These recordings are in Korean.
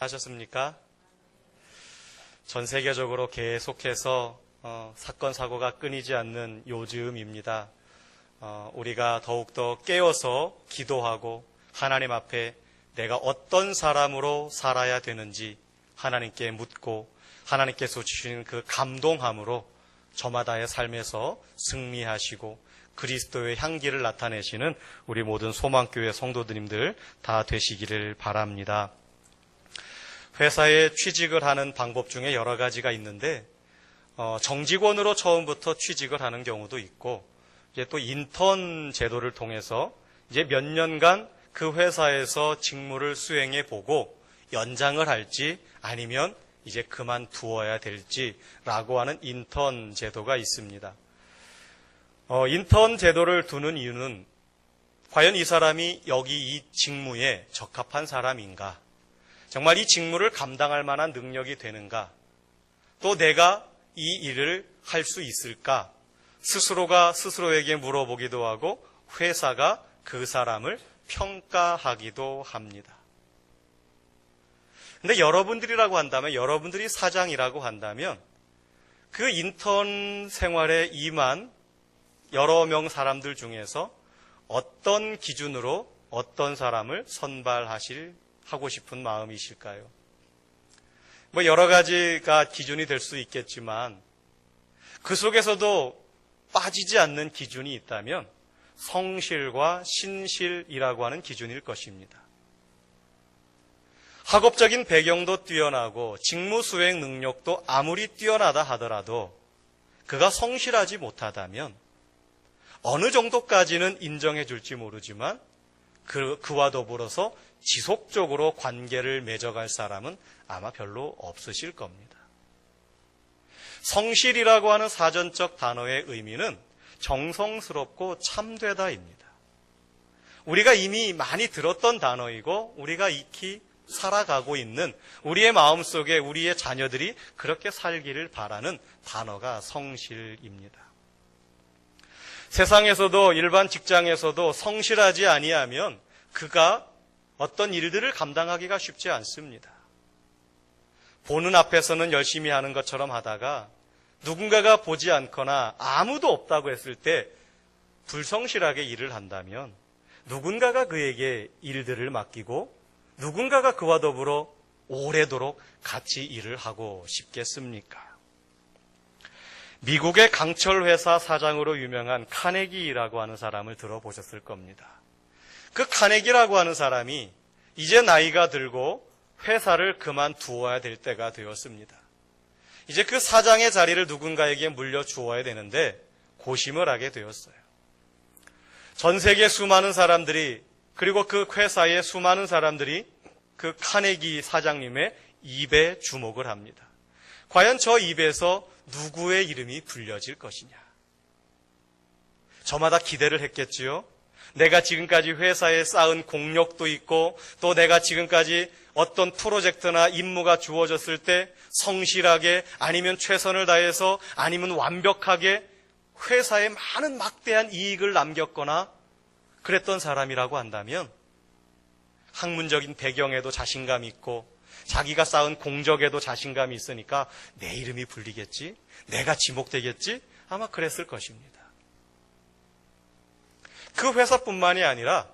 하셨습니까? 전 세계적으로 계속해서 사건 사고가 끊이지 않는 요즘입니다. 우리가 더욱더 깨어서 기도하고 하나님 앞에 내가 어떤 사람으로 살아야 되는지 하나님께 묻고 하나님께서 주신 그 감동함으로 저마다의 삶에서 승리하시고 그리스도의 향기를 나타내시는 우리 모든 소망교회 성도님들 다 되시기를 바랍니다. 회사에 취직을 하는 방법 중에 여러 가지가 있는데 정직원으로 처음부터 취직을 하는 경우도 있고 이제 또 인턴 제도를 통해서 이제 몇 년간 그 회사에서 직무를 수행해 보고 연장을 할지 아니면 이제 그만두어야 될지라고 하는 인턴 제도가 있습니다. 인턴 제도를 두는 이유는 과연 이 사람이 여기 이 직무에 적합한 사람인가? 정말 이 직무를 감당할 만한 능력이 되는가? 또 내가 이 일을 할 수 있을까? 스스로가 스스로에게 물어보기도 하고 회사가 그 사람을 평가하기도 합니다. 근데 여러분들이라고 한다면, 여러분들이 사장이라고 한다면 그 인턴 생활에 임한 여러 명 사람들 중에서 어떤 기준으로 어떤 사람을 하고 싶은 마음이실까요? 여러 가지가 기준이 될 수 있겠지만 그 속에서도 빠지지 않는 기준이 있다면 성실과 신실이라고 하는 기준일 것입니다. 학업적인 배경도 뛰어나고 직무 수행 능력도 아무리 뛰어나다 하더라도 그가 성실하지 못하다면 어느 정도까지는 인정해 줄지 모르지만 그와 더불어서 지속적으로 관계를 맺어갈 사람은 아마 별로 없으실 겁니다. 성실이라고 하는 사전적 단어의 의미는 정성스럽고 참되다입니다. 우리가 이미 많이 들었던 단어이고 우리가 익히 살아가고 있는 우리의 마음속에 우리의 자녀들이 그렇게 살기를 바라는 단어가 성실입니다. 세상에서도 일반 직장에서도 성실하지 아니하면 그가 어떤 일들을 감당하기가 쉽지 않습니다. 보는 앞에서는 열심히 하는 것처럼 하다가 누군가가 보지 않거나 아무도 없다고 했을 때 불성실하게 일을 한다면 누군가가 그에게 일들을 맡기고 누군가가 그와 더불어 오래도록 같이 일을 하고 싶겠습니까? 미국의 강철회사 사장으로 유명한 카네기라고 하는 사람을 들어보셨을 겁니다. 그 카네기라고 하는 사람이 이제 나이가 들고 회사를 그만두어야 될 때가 되었습니다. 이제 그 사장의 자리를 누군가에게 물려주어야 되는데 고심을 하게 되었어요. 전 세계 수많은 사람들이 그리고 그 회사의 수많은 사람들이 그 카네기 사장님의 입에 주목을 합니다. 과연 저 입에서 누구의 이름이 불려질 것이냐? 저마다 기대를 했겠지요. 내가 지금까지 회사에 쌓은 공력도 있고 또 내가 지금까지 어떤 프로젝트나 임무가 주어졌을 때 성실하게 아니면 최선을 다해서 아니면 완벽하게 회사에 많은 막대한 이익을 남겼거나 그랬던 사람이라고 한다면 학문적인 배경에도 자신감이 있고 자기가 쌓은 공적에도 자신감이 있으니까 내 이름이 불리겠지? 내가 지목되겠지? 아마 그랬을 것입니다. 그 회사뿐만이 아니라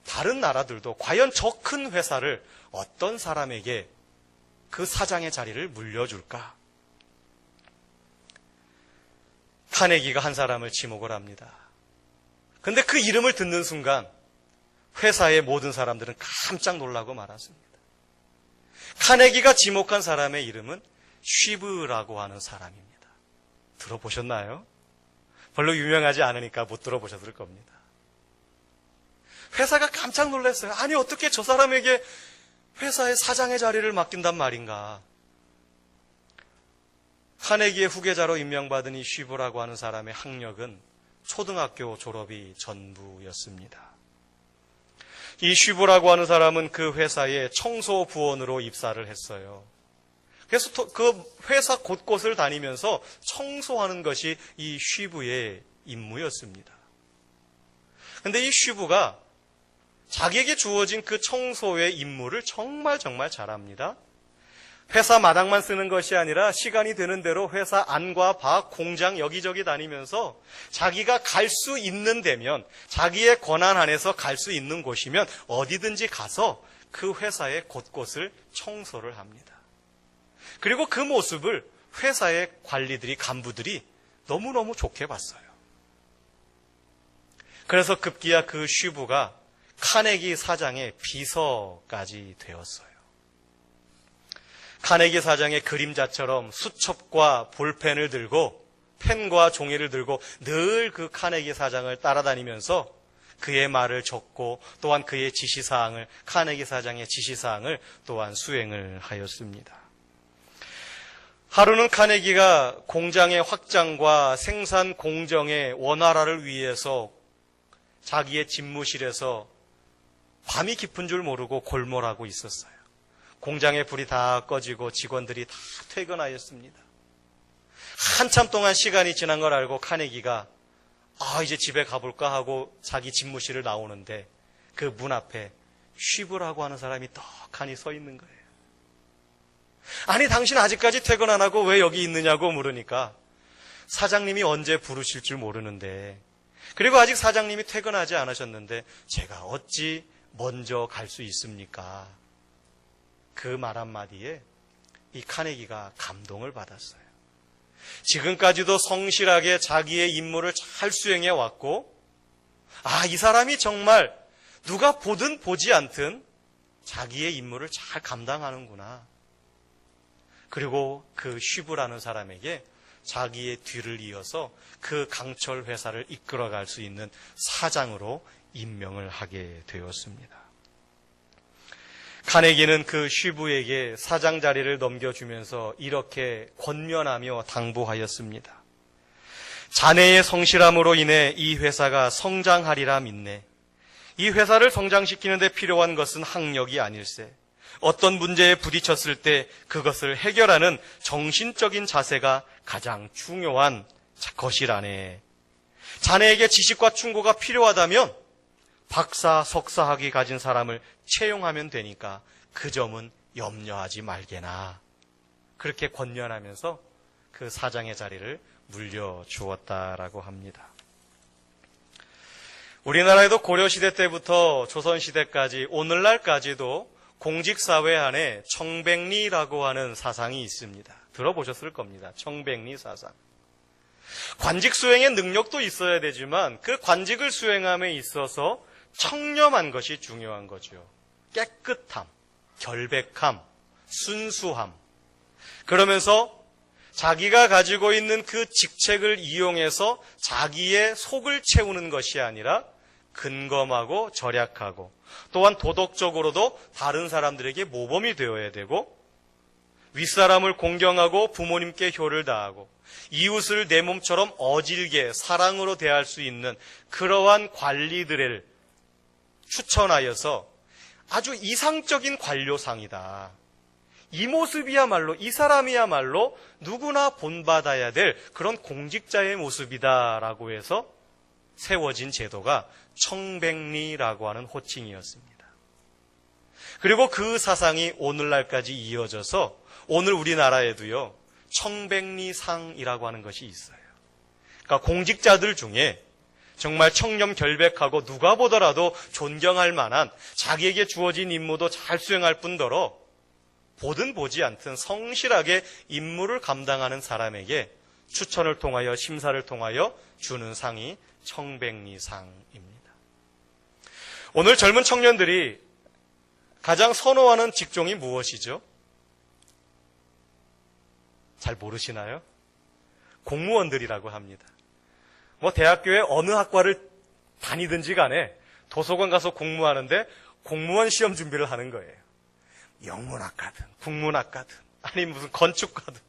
다른 나라들도 과연 저 큰 회사를 어떤 사람에게 그 사장의 자리를 물려줄까? 카네기가 한 사람을 지목을 합니다. 근데 그 이름을 듣는 순간 회사의 모든 사람들은 깜짝 놀라고 말았습니다. 카네기가 지목한 사람의 이름은 쉬브라고 하는 사람입니다. 들어보셨나요? 별로 유명하지 않으니까 못 들어보셨을 겁니다. 회사가 깜짝 놀랐어요. 아니 어떻게 저 사람에게 회사의 사장의 자리를 맡긴단 말인가. 카네기의 후계자로 임명받은 이 쉬브라고 하는 사람의 학력은 초등학교 졸업이 전부였습니다. 이 쉬브라고 하는 사람은 그 회사의 청소부원으로 입사를 했어요. 그래서 그 회사 곳곳을 다니면서 청소하는 것이 이 쉬브의 임무였습니다. 그런데 이 쉬브가 자기에게 주어진 그 청소의 임무를 정말 잘합니다. 회사 마당만 쓰는 것이 아니라 시간이 되는 대로 회사 안과 밖, 공장 여기저기 다니면서 자기가 갈 수 있는 데면, 자기의 권한 안에서 갈 수 있는 곳이면 어디든지 가서 그 회사의 곳곳을 청소를 합니다. 그리고 그 모습을 회사의 관리들이, 간부들이 너무너무 좋게 봤어요. 그래서 급기야 그 쉬브가 카네기 사장의 비서까지 되었어요. 카네기 사장의 그림자처럼 수첩과 볼펜을 들고 펜과 종이를 들고 늘 그 카네기 사장을 따라다니면서 그의 말을 적고 또한 그의 지시사항을, 카네기 사장의 지시사항을 또한 수행을 하였습니다. 하루는 카네기가 공장의 확장과 생산 공정의 원활화를 위해서 자기의 집무실에서 밤이 깊은 줄 모르고 골몰하고 있었어요. 공장의 불이 다 꺼지고 직원들이 다 퇴근하였습니다. 한참 동안 시간이 지난 걸 알고 카네기가 이제 집에 가볼까 하고 자기 집무실을 나오는데 그 문 앞에 쉬브라고 하는 사람이 떡하니 서 있는 거예요. 아니, 당신 아직까지 퇴근 안 하고 왜 여기 있느냐고 물으니까 사장님이 언제 부르실 줄 모르는데, 그리고 아직 사장님이 퇴근하지 않으셨는데 제가 어찌 먼저 갈 수 있습니까? 그 말 한마디에 이 카네기가 감동을 받았어요. 지금까지도 성실하게 자기의 임무를 잘 수행해 왔고, 이 사람이 정말 누가 보든 보지 않든 자기의 임무를 잘 감당하는구나. 그리고 그 쉬브라는 사람에게 자기의 뒤를 이어서 그 강철 회사를 이끌어갈 수 있는 사장으로 임명을 하게 되었습니다. 카네기는 그 쉬브에게 사장 자리를 넘겨주면서 이렇게 권면하며 당부하였습니다. 자네의 성실함으로 인해 이 회사가 성장하리라 믿네. 이 회사를 성장시키는 데 필요한 것은 학력이 아닐세. 어떤 문제에 부딪혔을 때 그것을 해결하는 정신적인 자세가 가장 중요한 것이라네. 자네에게 지식과 충고가 필요하다면 박사, 석사학위 가진 사람을 채용하면 되니까 그 점은 염려하지 말게나. 그렇게 권면하면서 그 사장의 자리를 물려주었다라고 합니다. 우리나라에도 고려시대 때부터 조선시대까지 오늘날까지도 공직사회 안에 청백리라고 하는 사상이 있습니다. 들어보셨을 겁니다. 청백리 사상. 관직 수행의 능력도 있어야 되지만 그 관직을 수행함에 있어서 청렴한 것이 중요한 거죠. 깨끗함, 결백함, 순수함. 그러면서 자기가 가지고 있는 그 직책을 이용해서 자기의 속을 채우는 것이 아니라 근검하고 절약하고 또한 도덕적으로도 다른 사람들에게 모범이 되어야 되고 윗사람을 공경하고 부모님께 효를 다하고 이웃을 내 몸처럼 어질게 사랑으로 대할 수 있는 그러한 관리들을 추천하여서 아주 이상적인 관료상이다. 이 모습이야말로, 이 사람이야말로 누구나 본받아야 될 그런 공직자의 모습이다라고 해서 세워진 제도가 청백리라고 하는 호칭이었습니다. 그리고 그 사상이 오늘날까지 이어져서 오늘 우리나라에도요, 청백리상이라고 하는 것이 있어요. 그러니까 공직자들 중에 정말 청렴 결백하고 누가 보더라도 존경할 만한 자기에게 주어진 임무도 잘 수행할 뿐더러 보든 보지 않든 성실하게 임무를 감당하는 사람에게 추천을 통하여 심사를 통하여 주는 상이 청백리상입니다. 오늘 젊은 청년들이 가장 선호하는 직종이 무엇이죠? 잘 모르시나요? 공무원들이라고 합니다. 대학교에 어느 학과를 다니든지 간에 도서관 가서 공부하는데 공무원 시험 준비를 하는 거예요. 영문학과든 국문학과든 아니 무슨 건축과든.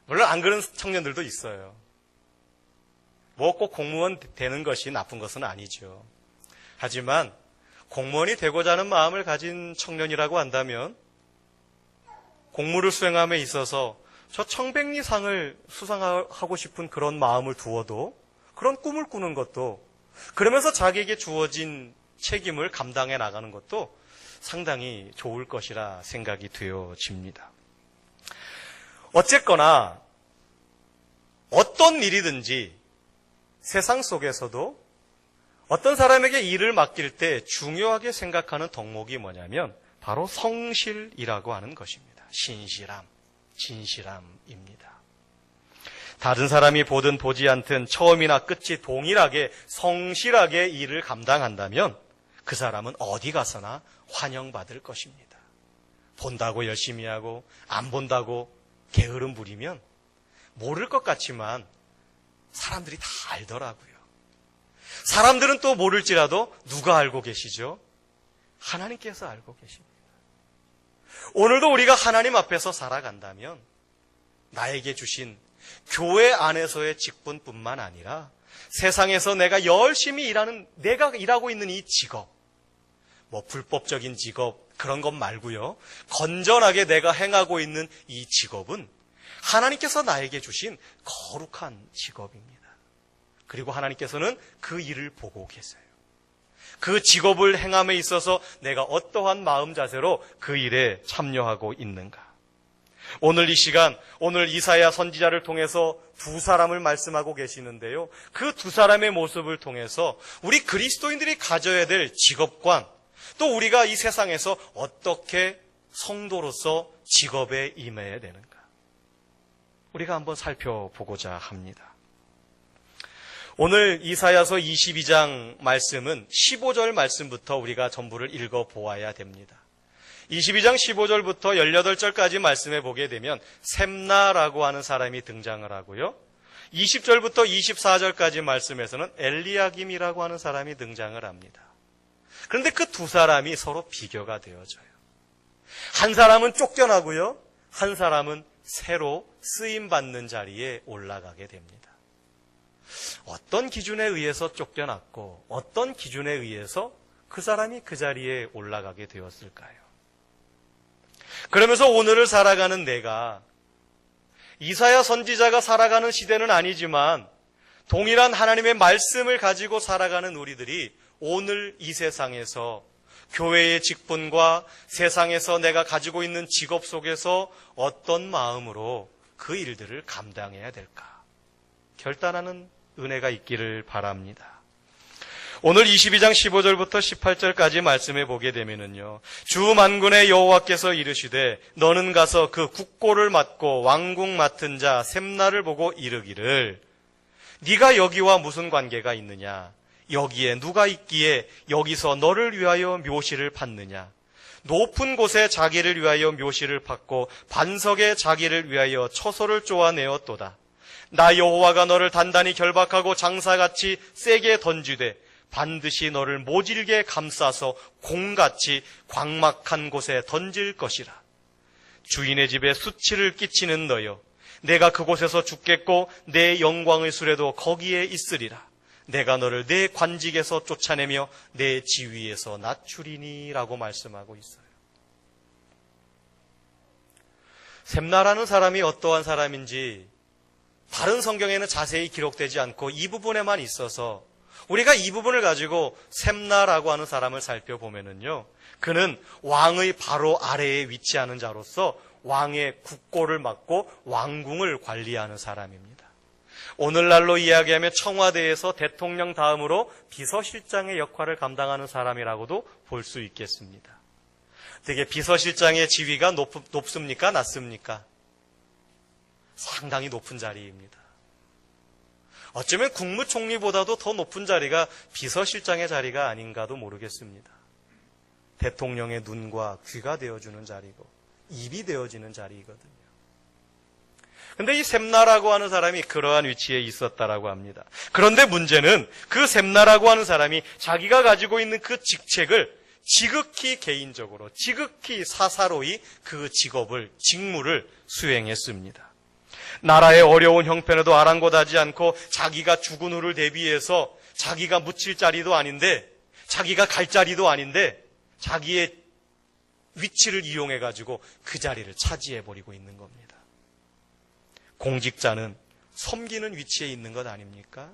물론 안 그런 청년들도 있어요. 꼭 공무원 되는 것이 나쁜 것은 아니죠. 하지만 공무원이 되고자 하는 마음을 가진 청년이라고 한다면 공무를 수행함에 있어서 저 청백리상을 수상하고 싶은 그런 마음을 두어도 그런 꿈을 꾸는 것도 그러면서 자기에게 주어진 책임을 감당해 나가는 것도 상당히 좋을 것이라 생각이 되어집니다. 어쨌거나 어떤 일이든지 세상 속에서도 어떤 사람에게 일을 맡길 때 중요하게 생각하는 덕목이 뭐냐면 바로 성실이라고 하는 것입니다. 신실함, 진실함입니다. 다른 사람이 보든 보지 않든 처음이나 끝이 동일하게 성실하게 일을 감당한다면 그 사람은 어디 가서나 환영받을 것입니다. 본다고 열심히 하고 안 본다고 게으름 부리면 모를 것 같지만 사람들이 다 알더라고요. 사람들은 또 모를지라도 누가 알고 계시죠? 하나님께서 알고 계십니다. 오늘도 우리가 하나님 앞에서 살아간다면 나에게 주신 교회 안에서의 직분뿐만 아니라 세상에서 내가 열심히 내가 일하고 있는 이 직업, 불법적인 직업 그런 것 말고요. 건전하게 내가 행하고 있는 이 직업은 하나님께서 나에게 주신 거룩한 직업입니다. 그리고 하나님께서는 그 일을 보고 계세요. 그 직업을 행함에 있어서 내가 어떠한 마음 자세로 그 일에 참여하고 있는가. 오늘 이 시간, 오늘 이사야 선지자를 통해서 두 사람을 말씀하고 계시는데요. 그 두 사람의 모습을 통해서 우리 그리스도인들이 가져야 될 직업관, 또 우리가 이 세상에서 어떻게 성도로서 직업에 임해야 되는가. 우리가 한번 살펴보고자 합니다. 오늘 이사야서 22장 말씀은 15절 말씀부터 우리가 전부를 읽어보아야 됩니다. 22장 15절부터 18절까지 말씀해 보게 되면 셈나라고 하는 사람이 등장을 하고요. 20절부터 24절까지 말씀에서는 엘리야김이라고 하는 사람이 등장을 합니다. 그런데 그 두 사람이 서로 비교가 되어져요. 한 사람은 쫓겨나고요. 한 사람은 새로 쓰임받는 자리에 올라가게 됩니다. 어떤 기준에 의해서 쫓겨났고 어떤 기준에 의해서 그 사람이 그 자리에 올라가게 되었을까요? 그러면서 오늘을 살아가는 내가 이사야 선지자가 살아가는 시대는 아니지만 동일한 하나님의 말씀을 가지고 살아가는 우리들이 오늘 이 세상에서 교회의 직분과 세상에서 내가 가지고 있는 직업 속에서 어떤 마음으로 그 일들을 감당해야 될까? 결단하는 은혜가 있기를 바랍니다. 오늘 22장 15절부터 18절까지 말씀해 보게 되면은요. 주 만군의 여호와께서 이르시되 너는 가서 그 국고를 맡고 왕궁 맡은 자 셈나를 보고 이르기를 네가 여기와 무슨 관계가 있느냐? 여기에 누가 있기에 여기서 너를 위하여 묘시를 팠느냐? 높은 곳에 자기를 위하여 묘시를 팠고 반석에 자기를 위하여 처소를 쪼아내었도다. 나 여호와가 너를 단단히 결박하고 장사같이 세게 던지되 반드시 너를 모질게 감싸서 공같이 광막한 곳에 던질 것이라. 주인의 집에 수치를 끼치는 너여, 내가 그곳에서 죽겠고 내 영광의 수레도 거기에 있으리라. 내가 너를 내 관직에서 쫓아내며 내 지위에서 낮추리니 라고 말씀하고 있어요. 셈나라는 사람이 어떠한 사람인지 다른 성경에는 자세히 기록되지 않고 이 부분에만 있어서 우리가 이 부분을 가지고 셈나라고 하는 사람을 살펴보면은요, 그는 왕의 바로 아래에 위치하는 자로서 왕의 국고를 맡고 왕궁을 관리하는 사람입니다. 오늘날로 이야기하면 청와대에서 대통령 다음으로 비서실장의 역할을 감당하는 사람이라고도 볼 수 있겠습니다. 되게 비서실장의 지위가 높습니까? 낮습니까? 상당히 높은 자리입니다. 어쩌면 국무총리보다도 더 높은 자리가 비서실장의 자리가 아닌가도 모르겠습니다. 대통령의 눈과 귀가 되어주는 자리고 입이 되어지는 자리이거든요. 그런데 이 셈나라고 하는 사람이 그러한 위치에 있었다라고 합니다. 그런데 문제는 그 셈나라고 하는 사람이 자기가 가지고 있는 그 직책을 지극히 개인적으로, 지극히 사사로이 그 직무를 수행했습니다. 나라의 어려운 형편에도 아랑곳하지 않고 자기가 죽은 후를 대비해서 자기가 묻힐 자리도 아닌데, 자기가 갈 자리도 아닌데 자기의 위치를 이용해가지고 그 자리를 차지해버리고 있는 겁니다. 공직자는 섬기는 위치에 있는 것 아닙니까?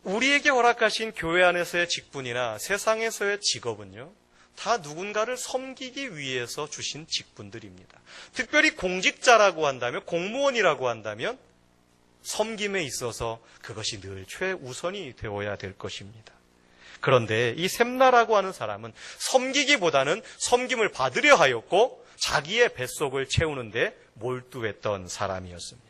우리에게 허락하신 교회 안에서의 직분이나 세상에서의 직업은요, 다 누군가를 섬기기 위해서 주신 직분들입니다. 특별히 공직자라고 한다면, 공무원이라고 한다면 섬김에 있어서 그것이 늘 최우선이 되어야 될 것입니다. 그런데 이 셈나라고 하는 사람은 섬기기보다는 섬김을 받으려 하였고 자기의 뱃속을 채우는 데 몰두했던 사람이었습니다.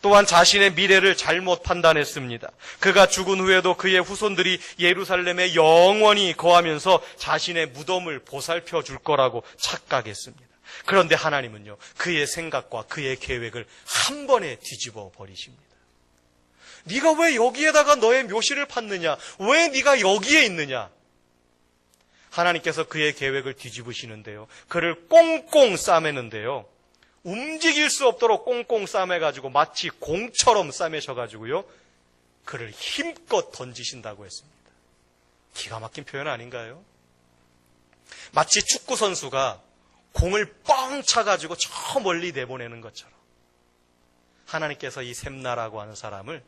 또한 자신의 미래를 잘못 판단했습니다. 그가 죽은 후에도 그의 후손들이 예루살렘에 영원히 거하면서 자신의 무덤을 보살펴 줄 거라고 착각했습니다. 그런데 하나님은요, 그의 생각과 그의 계획을 한 번에 뒤집어 버리십니다. 네가 왜 여기에다가 너의 묘실을 팠느냐? 왜 네가 여기에 있느냐? 하나님께서 그의 계획을 뒤집으시는데요, 그를 꽁꽁 싸매는데요, 움직일 수 없도록 꽁꽁 싸매가지고 마치 공처럼 싸매셔가지고요, 그를 힘껏 던지신다고 했습니다. 기가 막힌 표현 아닌가요? 마치 축구 선수가 공을 뻥 차가지고 저 멀리 내보내는 것처럼 하나님께서 이 셈나라고 하는 사람을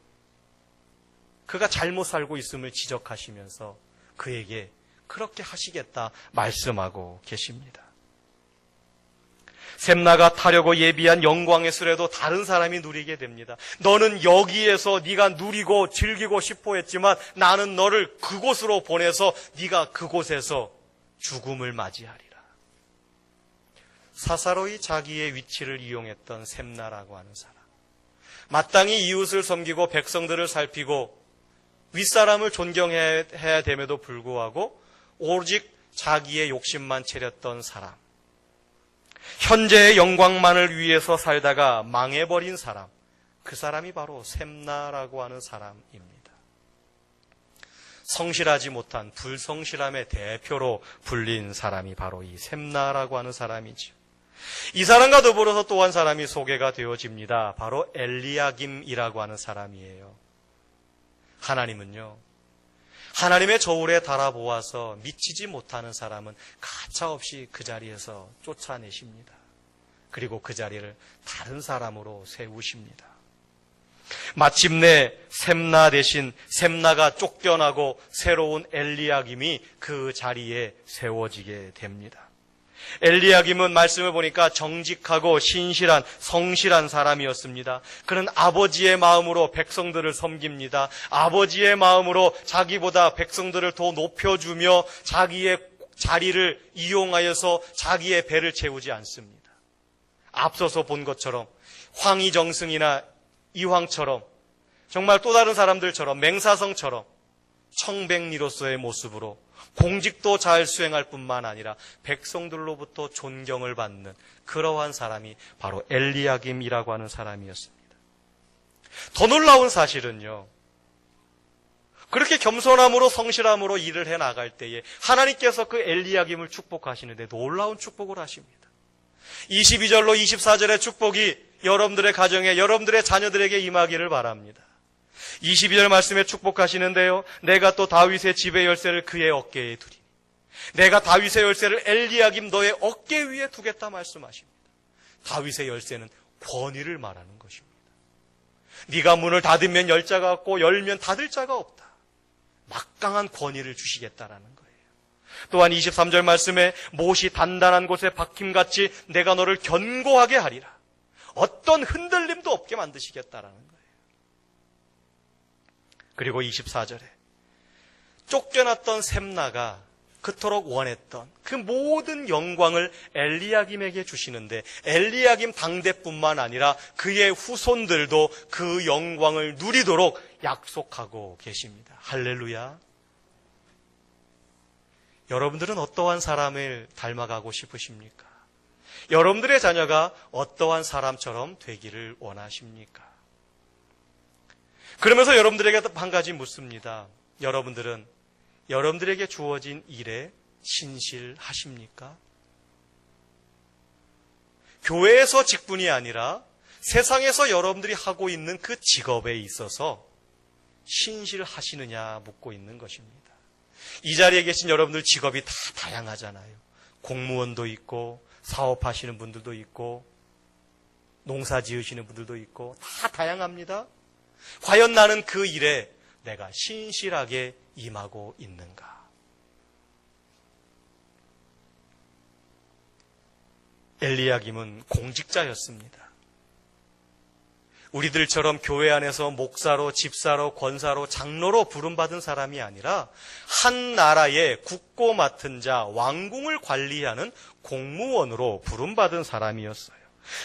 그가 잘못 살고 있음을 지적하시면서 그에게 그렇게 하시겠다 말씀하고 계십니다. 셈나가 타려고 예비한 영광의 수레도 다른 사람이 누리게 됩니다. 너는 여기에서 네가 누리고 즐기고 싶어 했지만 나는 너를 그곳으로 보내서 네가 그곳에서 죽음을 맞이하리라. 사사로이 자기의 위치를 이용했던 셈나라고 하는 사람, 마땅히 이웃을 섬기고 백성들을 살피고 윗사람을 존경해야 됨에도 불구하고 오직 자기의 욕심만 채렸던 사람, 현재의 영광만을 위해서 살다가 망해버린 사람, 그 사람이 바로 셈나라고 하는 사람입니다. 성실하지 못한 불성실함의 대표로 불린 사람이 바로 이 셈나라고 하는 사람이죠. 이 사람과 더불어서 또 한 사람이 소개가 되어집니다. 바로 엘리야김이라고 하는 사람이에요. 하나님은요, 하나님의 저울에 달아보아서 미치지 못하는 사람은 가차없이 그 자리에서 쫓아내십니다. 그리고 그 자리를 다른 사람으로 세우십니다. 마침내 셈나 대신 셈나가 쫓겨나고 새로운 엘리야김이 그 자리에 세워지게 됩니다. 엘리야김은 말씀을 보니까 정직하고 신실한 성실한 사람이었습니다. 그는 아버지의 마음으로 백성들을 섬깁니다. 아버지의 마음으로 자기보다 백성들을 더 높여주며 자기의 자리를 이용하여서 자기의 배를 채우지 않습니다. 앞서서 본 것처럼 황희정승이나 이황처럼 정말 또 다른 사람들처럼 맹사성처럼 청백리로서의 모습으로 공직도 잘 수행할 뿐만 아니라 백성들로부터 존경을 받는 그러한 사람이 바로 엘리야김이라고 하는 사람이었습니다. 더 놀라운 사실은요, 그렇게 겸손함으로 성실함으로 일을 해나갈 때에 하나님께서 그 엘리야김을 축복하시는데 놀라운 축복을 하십니다. 22절로 24절의 축복이 여러분들의 가정에, 여러분들의 자녀들에게 임하기를 바랍니다. 22절 말씀에 축복하시는데요, 내가 또 다윗의 집의 열쇠를 그의 어깨에 두리니, 내가 다윗의 열쇠를 엘리야김 너의 어깨 위에 두겠다 말씀하십니다. 다윗의 열쇠는 권위를 말하는 것입니다. 네가 문을 닫으면 열 자가 없고 열면 닫을 자가 없다. 막강한 권위를 주시겠다라는 거예요. 또한 23절 말씀에 못이 단단한 곳에 박힘같이 내가 너를 견고하게 하리라. 어떤 흔들림도 없게 만드시겠다라는 거예요. 그리고 24절에 쫓겨났던 셈나가 그토록 원했던 그 모든 영광을 엘리야김에게 주시는데 엘리야김 당대뿐만 아니라 그의 후손들도 그 영광을 누리도록 약속하고 계십니다. 할렐루야. 여러분들은 어떠한 사람을 닮아가고 싶으십니까? 여러분들의 자녀가 어떠한 사람처럼 되기를 원하십니까? 그러면서 여러분들에게 한 가지 묻습니다. 여러분들은 여러분들에게 주어진 일에 신실하십니까? 교회에서 직분이 아니라 세상에서 여러분들이 하고 있는 그 직업에 있어서 신실하시느냐 묻고 있는 것입니다. 이 자리에 계신 여러분들 직업이 다 다양하잖아요. 공무원도 있고 사업하시는 분들도 있고 농사 지으시는 분들도 있고 다 다양합니다. 과연 나는 그 일에 내가 신실하게 임하고 있는가? 엘리야김은 공직자였습니다. 우리들처럼 교회 안에서 목사로, 집사로, 권사로, 장로로 부름받은 사람이 아니라 한 나라의 국고 맡은 자, 왕궁을 관리하는 공무원으로 부름받은 사람이었어요.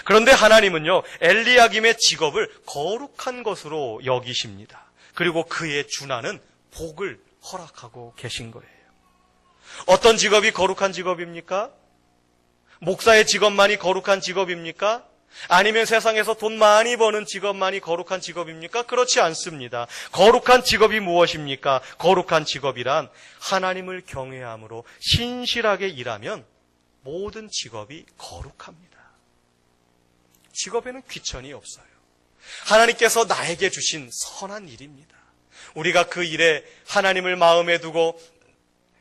그런데 하나님은요, 엘리야김의 직업을 거룩한 것으로 여기십니다. 그리고 그에 준하는 복을 허락하고 계신 거예요. 어떤 직업이 거룩한 직업입니까? 목사의 직업만이 거룩한 직업입니까? 아니면 세상에서 돈 많이 버는 직업만이 거룩한 직업입니까? 그렇지 않습니다. 거룩한 직업이 무엇입니까? 거룩한 직업이란 하나님을 경외함으로 신실하게 일하면 모든 직업이 거룩합니다. 직업에는 귀천이 없어요. 하나님께서 나에게 주신 선한 일입니다. 우리가 그 일에 하나님을 마음에 두고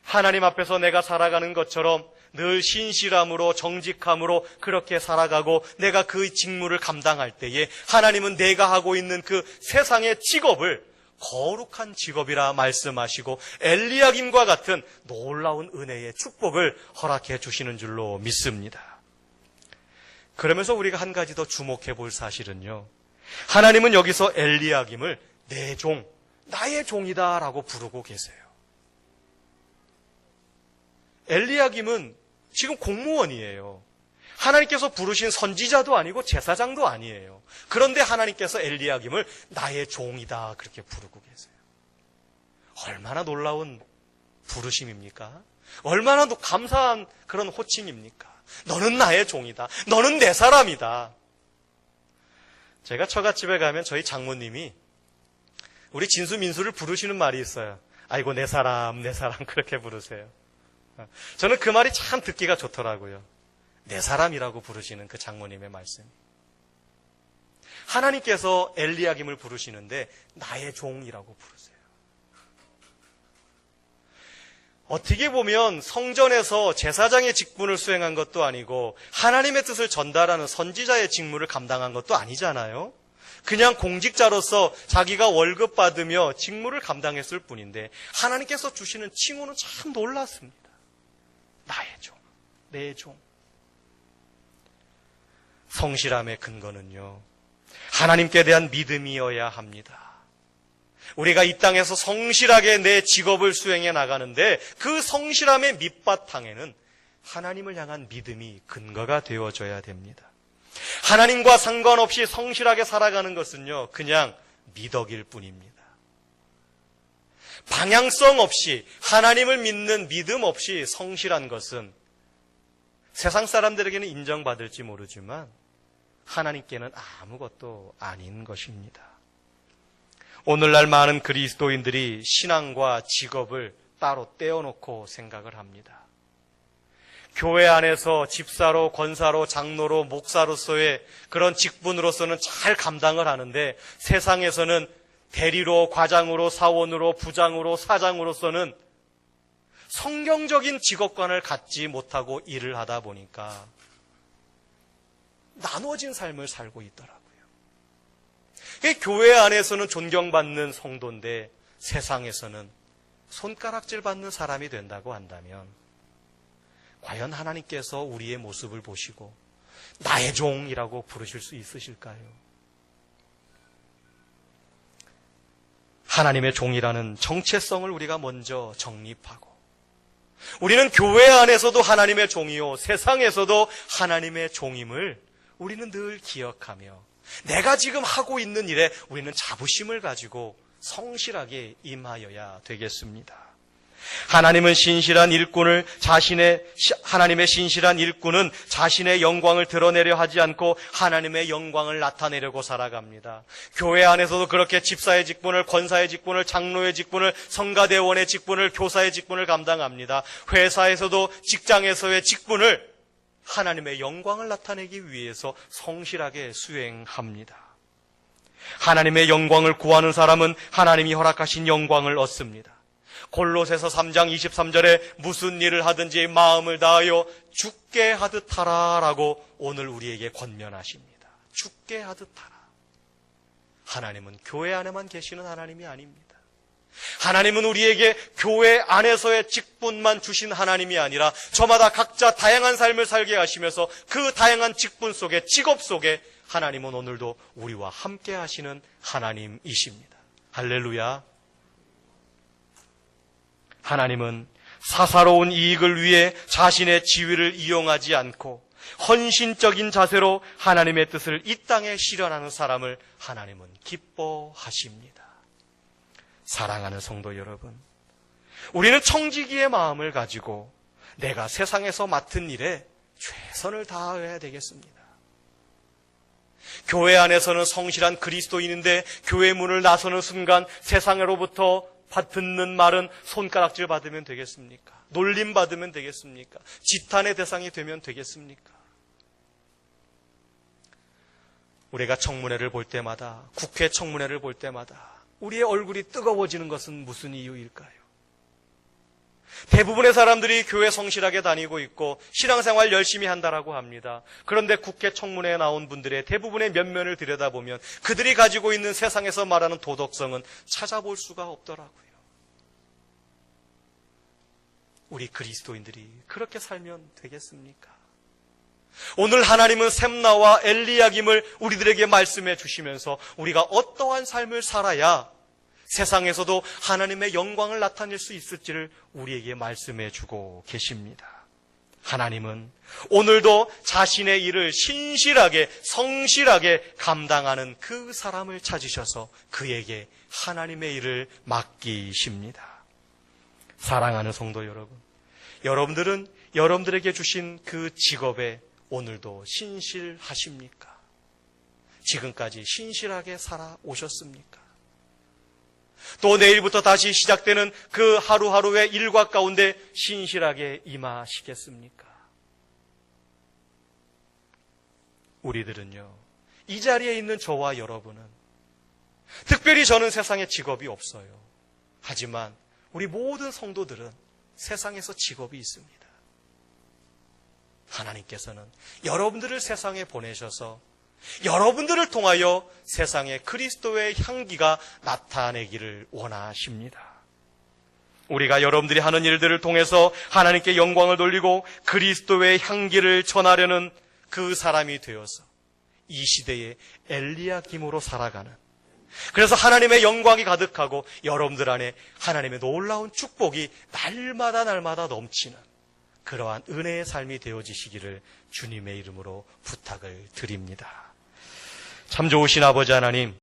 하나님 앞에서 내가 살아가는 것처럼 늘 신실함으로 정직함으로 그렇게 살아가고 내가 그 직무를 감당할 때에 하나님은 내가 하고 있는 그 세상의 직업을 거룩한 직업이라 말씀하시고 엘리야김과 같은 놀라운 은혜의 축복을 허락해 주시는 줄로 믿습니다. 그러면서 우리가 한 가지 더 주목해 볼 사실은요, 하나님은 여기서 엘리야김을 내 종, 나의 종이다 라고 부르고 계세요. 엘리야김은 지금 공무원이에요. 하나님께서 부르신 선지자도 아니고 제사장도 아니에요. 그런데 하나님께서 엘리야김을 나의 종이다 그렇게 부르고 계세요. 얼마나 놀라운 부르심입니까? 얼마나 감사한 그런 호칭입니까? 너는 나의 종이다. 너는 내 사람이다. 제가 처갓집에 가면 저희 장모님이 우리 진수 민수를 부르시는 말이 있어요. 아이고 내 사람 내 사람 그렇게 부르세요. 저는 그 말이 참 듣기가 좋더라고요. 내 사람이라고 부르시는 그 장모님의 말씀. 하나님께서 엘리야김을 부르시는데 나의 종이라고 부르세요. 어떻게 보면 성전에서 제사장의 직분을 수행한 것도 아니고 하나님의 뜻을 전달하는 선지자의 직무를 감당한 것도 아니잖아요. 그냥 공직자로서 자기가 월급 받으며 직무를 감당했을 뿐인데 하나님께서 주시는 칭호는 참 놀랐습니다. 나의 종, 내 종. 성실함의 근거는요, 하나님께 대한 믿음이어야 합니다. 우리가 이 땅에서 성실하게 내 직업을 수행해 나가는데 그 성실함의 밑바탕에는 하나님을 향한 믿음이 근거가 되어줘야 됩니다. 하나님과 상관없이 성실하게 살아가는 것은요, 그냥 미덕일 뿐입니다. 방향성 없이 하나님을 믿는 믿음 없이 성실한 것은 세상 사람들에게는 인정받을지 모르지만 하나님께는 아무것도 아닌 것입니다. 오늘날 많은 그리스도인들이 신앙과 직업을 따로 떼어놓고 생각을 합니다. 교회 안에서 집사로, 권사로, 장로로, 목사로서의 그런 직분으로서는 잘 감당을 하는데 세상에서는 대리로, 과장으로, 사원으로, 부장으로, 사장으로서는 성경적인 직업관을 갖지 못하고 일을 하다 보니까 나누어진 삶을 살고 있더라고요. 교회 안에서는 존경받는 성도인데 세상에서는 손가락질 받는 사람이 된다고 한다면 과연 하나님께서 우리의 모습을 보시고 나의 종이라고 부르실 수 있으실까요? 하나님의 종이라는 정체성을 우리가 먼저 정립하고 우리는 교회 안에서도 하나님의 종이요 세상에서도 하나님의 종임을 우리는 늘 기억하며 내가 지금 하고 있는 일에 우리는 자부심을 가지고 성실하게 임하여야 되겠습니다. 하나님의 신실한 일꾼은 자신의 영광을 드러내려 하지 않고 하나님의 영광을 나타내려고 살아갑니다. 교회 안에서도 그렇게 집사의 직분을, 권사의 직분을, 장로의 직분을, 성가대원의 직분을, 교사의 직분을 감당합니다. 회사에서도 직장에서의 직분을 하나님의 영광을 나타내기 위해서 성실하게 수행합니다. 하나님의 영광을 구하는 사람은 하나님이 허락하신 영광을 얻습니다. 골로새서 3장 23절에 무슨 일을 하든지 마음을 다하여 죽게 하듯 하라라고 오늘 우리에게 권면하십니다. 죽게 하듯 하라. 하나님은 교회 안에만 계시는 하나님이 아닙니다. 하나님은 우리에게 교회 안에서의 직분만 주신 하나님이 아니라 저마다 각자 다양한 삶을 살게 하시면서 그 다양한 직분 속에, 직업 속에 하나님은 오늘도 우리와 함께 하시는 하나님이십니다. 할렐루야. 하나님은 사사로운 이익을 위해 자신의 지위를 이용하지 않고 헌신적인 자세로 하나님의 뜻을 이 땅에 실현하는 사람을 하나님은 기뻐하십니다. 사랑하는 성도 여러분, 우리는 청지기의 마음을 가지고 내가 세상에서 맡은 일에 최선을 다해야 되겠습니다. 교회 안에서는 성실한 그리스도인인데 교회 문을 나서는 순간 세상으로부터 듣는 말은 손가락질 받으면 되겠습니까? 놀림 받으면 되겠습니까? 지탄의 대상이 되면 되겠습니까? 우리가 청문회를 볼 때마다, 국회 청문회를 볼 때마다 우리의 얼굴이 뜨거워지는 것은 무슨 이유일까요? 대부분의 사람들이 교회 성실하게 다니고 있고 신앙생활 열심히 한다라고 합니다. 그런데 국회 청문회에 나온 분들의 대부분의 면면을 들여다보면 그들이 가지고 있는 세상에서 말하는 도덕성은 찾아볼 수가 없더라고요. 우리 그리스도인들이 그렇게 살면 되겠습니까? 오늘 하나님은 셈나와 엘리야김을 우리들에게 말씀해 주시면서 우리가 어떠한 삶을 살아야 세상에서도 하나님의 영광을 나타낼 수 있을지를 우리에게 말씀해 주고 계십니다. 하나님은 오늘도 자신의 일을 신실하게, 성실하게 감당하는 그 사람을 찾으셔서 그에게 하나님의 일을 맡기십니다. 사랑하는 성도 여러분, 여러분들은 여러분들에게 주신 그 직업에 오늘도 신실하십니까? 지금까지 신실하게 살아오셨습니까? 또 내일부터 다시 시작되는 그 하루하루의 일과 가운데 신실하게 임하시겠습니까? 우리들은요, 이 자리에 있는 저와 여러분은, 특별히 저는 세상에 직업이 없어요. 하지만 우리 모든 성도들은 세상에서 직업이 있습니다. 하나님께서는 여러분들을 세상에 보내셔서 여러분들을 통하여 세상에 그리스도의 향기가 나타내기를 원하십니다. 우리가 여러분들이 하는 일들을 통해서 하나님께 영광을 돌리고 그리스도의 향기를 전하려는 그 사람이 되어서 이 시대의 엘리야김으로 살아가는, 그래서 하나님의 영광이 가득하고 여러분들 안에 하나님의 놀라운 축복이 날마다 넘치는 그러한 은혜의 삶이 되어지시기를 주님의 이름으로 부탁을 드립니다. 참 좋으신 아버지 하나님,